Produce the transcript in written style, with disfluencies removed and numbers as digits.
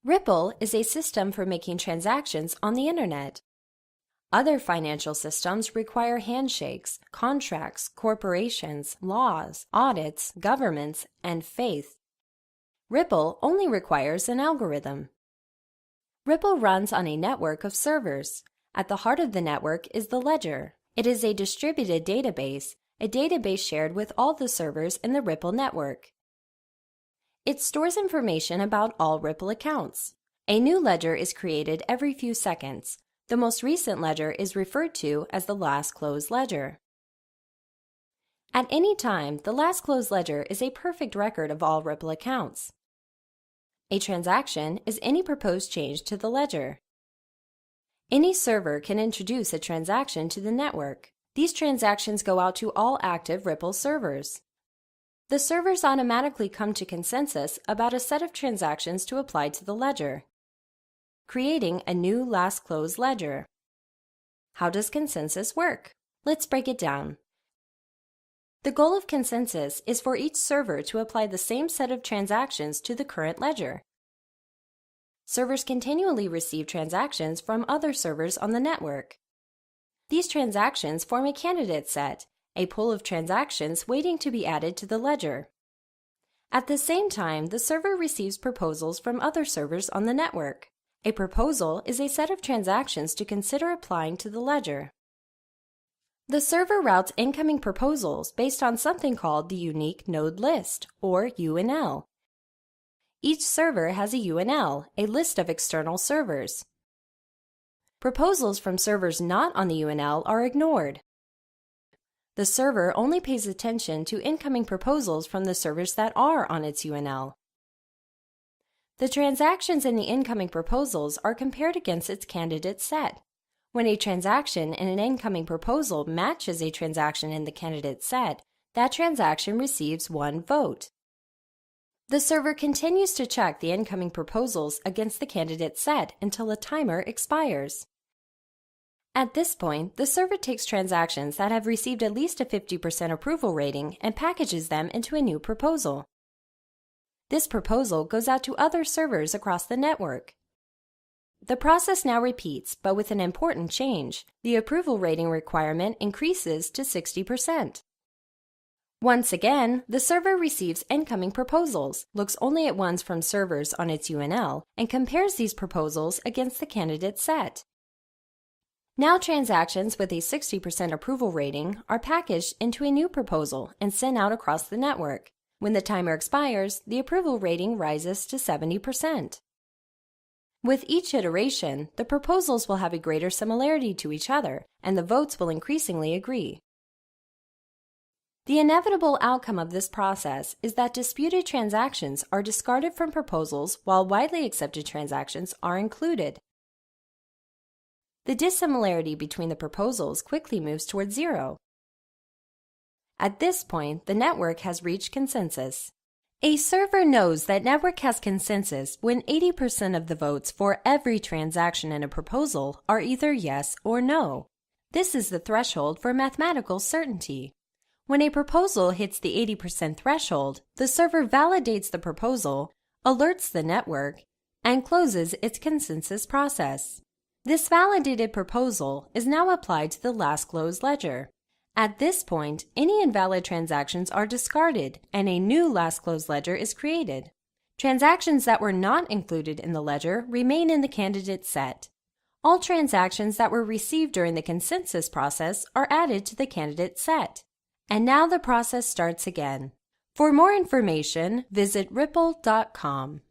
Ripple is a system for making transactions on the internet. Other financial systems require handshakes, contracts, corporations, laws, audits, governments, and faith. Ripple only requires an algorithm. Ripple runs on a network of servers. At the heart of the network is the ledger. It is a distributed database, a database shared with all the servers in the Ripple network. It stores information about all Ripple accounts. A new ledger is created every few seconds. The most recent ledger is referred to as the last closed ledger. At any time, the last closed ledger is a perfect record of all Ripple accounts. A transaction is any proposed change to the ledger. Any server can introduce a transaction to the network. These transactions go out to all active Ripple servers. The servers automatically come to consensus about a set of transactions to apply to the ledger, creating a new last closed ledger. How does consensus work? Let's break it down. The goal of consensus is for each server to apply the same set of transactions to the current ledger. Servers continually receive transactions from other servers on the network. These transactions form a candidate set, a pool of transactions waiting to be added to the ledger. At the same time, the server receives proposals from other servers on the network. A proposal is a set of transactions to consider applying to the ledger. The server routes incoming proposals based on something called the Unique Node List, or UNL. Each server has a UNL, a list of external servers. Proposals from servers not on the UNL are ignored. The server only pays attention to incoming proposals from the servers that are on its UNL. The transactions in the incoming proposals are compared against its candidate set. When a transaction in an incoming proposal matches a transaction in the candidate set, that transaction receives one vote. The server continues to check the incoming proposals against the candidate set until a timer expires. At this point, the server takes transactions that have received at least a 50% approval rating and packages them into a new proposal. This proposal goes out to other servers across the network. The process now repeats, but with an important change. The approval rating requirement increases to 60%. Once again, the server receives incoming proposals, looks only at ones from servers on its UNL, and compares these proposals against the candidate set. Now transactions with a 60% approval rating are packaged into a new proposal and sent out across the network. When the timer expires, the approval rating rises to 70%. With each iteration, the proposals will have a greater similarity to each other, and the votes will increasingly agree. The inevitable outcome of this process is that disputed transactions are discarded from proposals while widely accepted transactions are included. The dissimilarity between the proposals quickly moves toward zero. At this point, the network has reached consensus. A server knows that network has consensus when 80% of the votes for every transaction in a proposal are either yes or no. This is the threshold for mathematical certainty. When a proposal hits the 80% threshold, the server validates the proposal, alerts the network, and closes its consensus process. This validated proposal is now applied to the last closed ledger. At this point, any invalid transactions are discarded and a new last closed ledger is created. Transactions that were not included in the ledger remain in the candidate set. All transactions that were received during the consensus process are added to the candidate set. And now the process starts again. For more information, visit ripple.com.